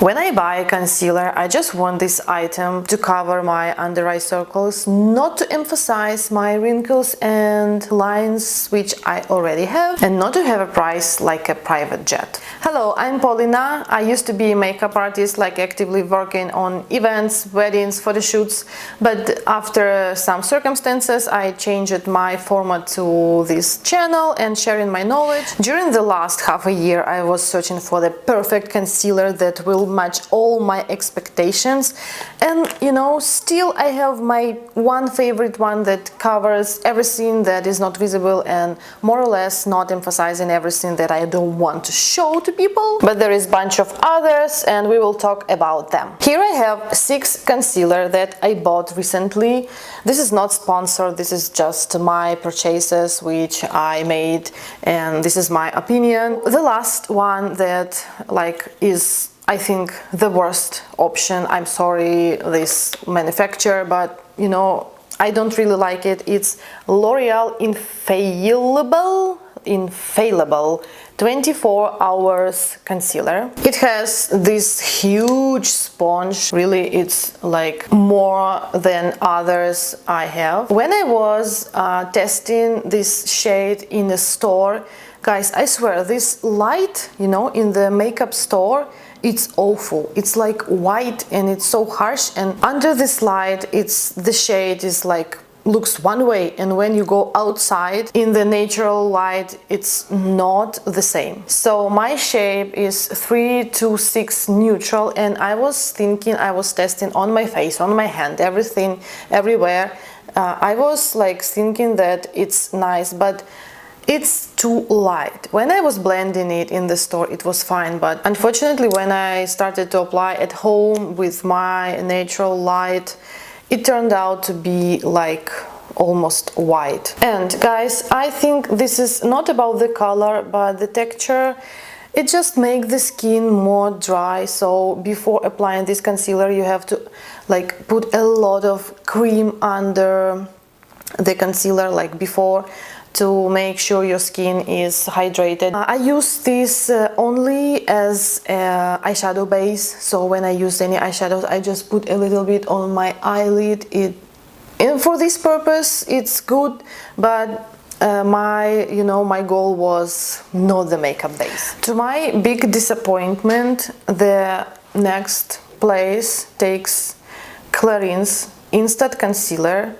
When I buy concealer, I just want this item to cover my under eye circles, not to emphasize my wrinkles and lines which I already have, and not to have a price like a private jet. Hello, I'm Paulina. I used to be a makeup artist, like actively working on events, weddings, photo shoots, but after some circumstances I changed my format to this channel and sharing my knowledge. During the last half a year I was searching for the perfect concealer that will match all my expectations, and still I have my one favorite one that covers everything that is not visible and more or less not emphasizing everything that I don't want to show to people. But there is a bunch of others and we will talk about them. Here I have 6 concealer that I bought recently. This is not sponsored, this is just my purchases which I made, and this is my opinion. The last one that is, I think, the worst option. I'm sorry, this manufacturer, but I don't really like it. It's L'Oreal Infallible 24 hours concealer. It has this huge sponge. Really, it's like more than others I have. When I was testing this shade in the store, guys, I swear this light, in the makeup store, it's awful. It's like white and it's so harsh, and under this light the shade is looks one way, and when you go outside in the natural light it's not the same. So my shade is 326 neutral, and I was testing on my face, on my hand, everything, everywhere. I was thinking that it's nice, but it's too light. When I was blending it in the store it was fine, but unfortunately when I started to apply at home with my natural light, it turned out to be almost white. And guys, I think this is not about the color but the texture. It just makes the skin more dry, so before applying this concealer you have to put a lot of cream under the concealer before, to make sure your skin is hydrated. I use this only as eyeshadow base, so when I use any eyeshadows I just put a little bit on my eyelid. And for this purpose it's good, but my goal was not the makeup base. To my big disappointment, the next place takes Clarins Instant Concealer.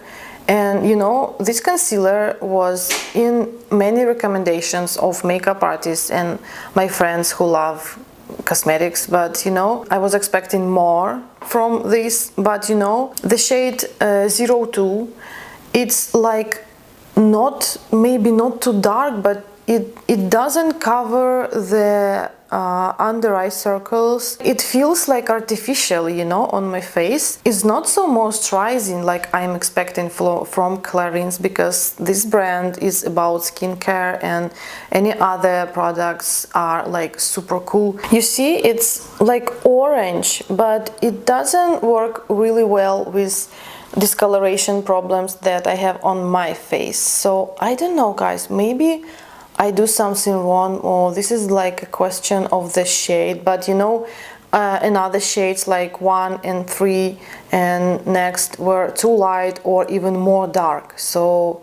And this concealer was in many recommendations of makeup artists and my friends who love cosmetics, but I was expecting more from this. But the shade 02, it's maybe not too dark, but it doesn't cover the under eye circles. It feels artificial, on my face. It's not so moisturizing like I'm expecting from Clarins, because this brand is about skincare and any other products are super cool. You see, it's orange, but it doesn't work really well with discoloration problems that I have on my face. So I don't know, guys, maybe I do something wrong, or this is a question of the shade. But another shades 1 and 3 and next were too light or even more dark. So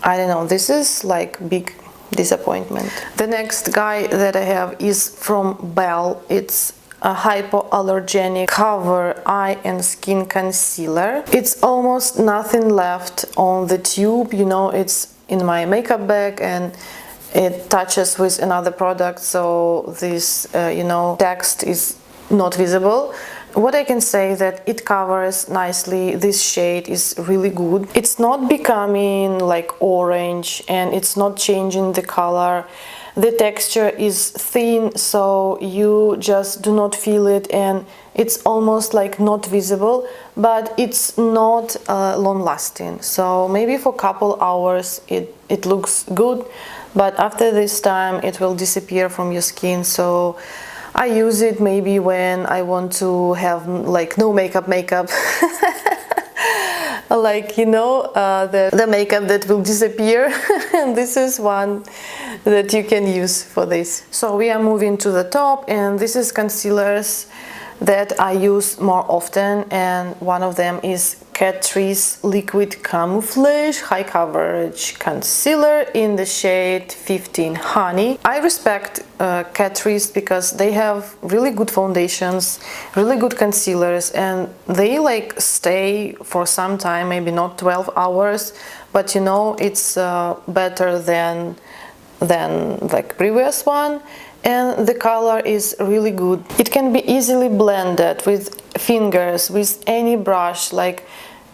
I don't know, this is big disappointment. The next guy that I have is from Belle. It's a hypoallergenic cover eye and skin concealer. It's almost nothing left on the tube. It's in my makeup bag and it touches with another product, so this text is not visible. What I can say that it covers nicely. This shade is really good. It's not becoming orange and it's not changing the color. The texture is thin, so you just do not feel it, and it's almost not visible, but it's not long lasting. So maybe for a couple hours it looks good, but after this time it will disappear from your skin. So I use it maybe when I want to have no makeup like, you know, the makeup that will disappear. And this is one that you can use for this. So we are moving to the top, and this is concealers that I use more often, and one of them is Catrice Liquid Camouflage High Coverage Concealer in the shade 15 Honey. I respect Catrice because they have really good foundations, really good concealers, and they like stay for some time, maybe not 12 hours, but you know, it's better than like previous one. And the color is really good. It can be easily blended with fingers, with any brush, like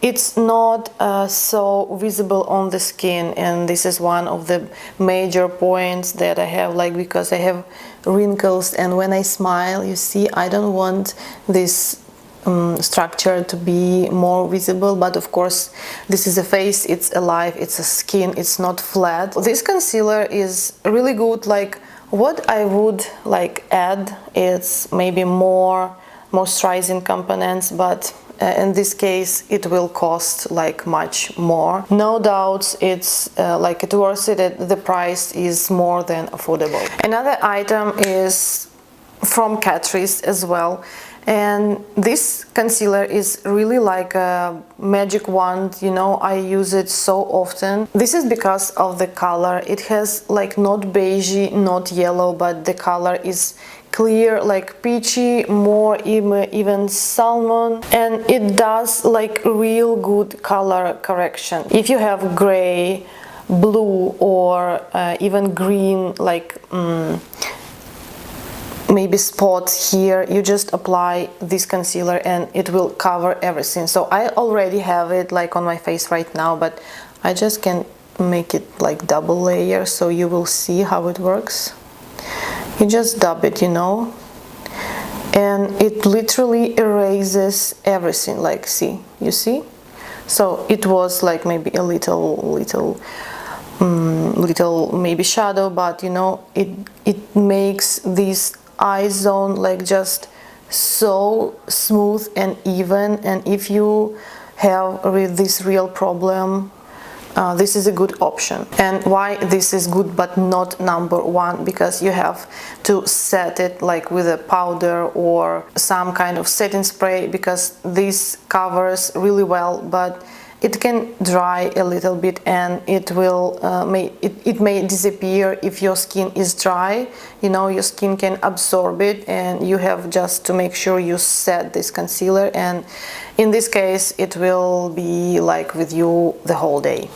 it's not so visible on the skin. And this is one of the major points that I have, like, because I have wrinkles, and when I smile, you see, I don't want this structure to be more visible, but of course this is a face, it's alive, it's a skin, it's not flat. This concealer is really good. Like, what I would like add is maybe more moisturizing components, but in this case it will cost like much more. No doubt it's like it worth it. The price is more than affordable. Another item is from Catrice as well, and this concealer is really like a magic wand, you know. I use it so often. This is because of the color. It has like not beigey, not yellow, but the color is clear, like peachy, more even salmon, and it does like real good color correction. If you have gray, blue, or even green, like maybe spot here, you just apply this concealer and it will cover everything. So I already have it like on my face right now, but I just can make it like double layer, so you will see how it works. You just dab it, you know, and it literally erases everything. Like, see, you see? So it was like maybe a little maybe shadow, but you know, it makes this eye zone like just so smooth and even. And if you have with this real problem, this is a good option. And why this is good but not number one? Because you have to set it like with a powder or some kind of setting spray, because this covers really well, but it can dry a little bit, and it will it may disappear if your skin is dry. You know, your skin can absorb it, and you have just to make sure you set this concealer, and in this case it will be like with you the whole day.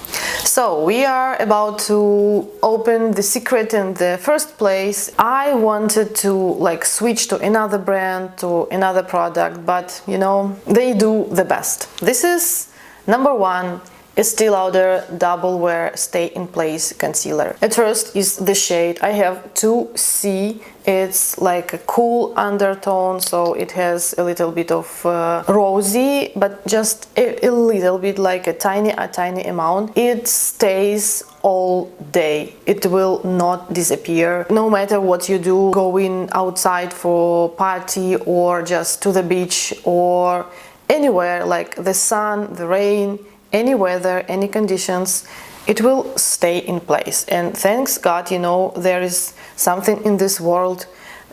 So we are about to open the secret in the first place. I wanted to like switch to another brand, to another product, but you know, they do the best. This is number one, Estee Lauder Double Wear Stay in Place Concealer. At first is the shade. I have 2C. It's like a cool undertone, so it has a little bit of rosy, but just a little bit, like a tiny amount. It stays all day. It will not disappear. No matter what you do, going outside for party or just to the beach or anywhere, like the sun, the rain, any weather, any conditions, it will stay in place. And thanks God, you know, there is something in this world,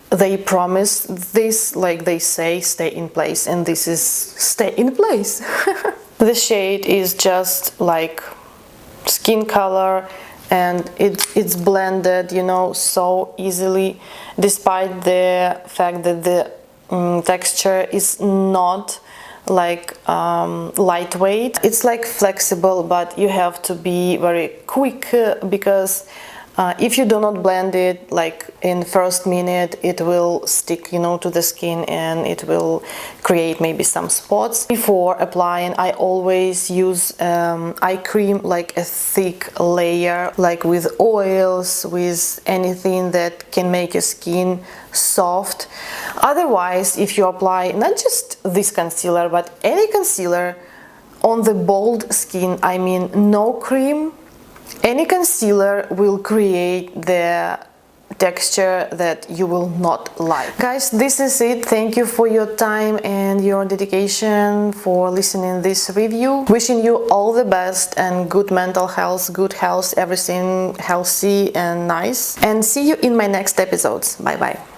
they promise this, like they say, stay in place, and this is stay in place. The shade is just like skin color, and it's blended, you know, so easily, despite the fact that the texture is not like lightweight. It's like flexible, but you have to be very quick, because if you do not blend it like in first minute, it will stick, you know, to the skin, and it will create maybe some spots. Before applying, I always use eye cream, like a thick layer, like with oils, with anything that can make your skin soft. Otherwise, if you apply not just this concealer, but any concealer on the bold skin, I mean no cream, any concealer will create the texture that you will not like. Guys, this is it. Thank you for your time and your dedication for listening this review. Wishing you all the best and good mental health, good health, everything healthy and nice. And see you in my next episodes. Bye bye.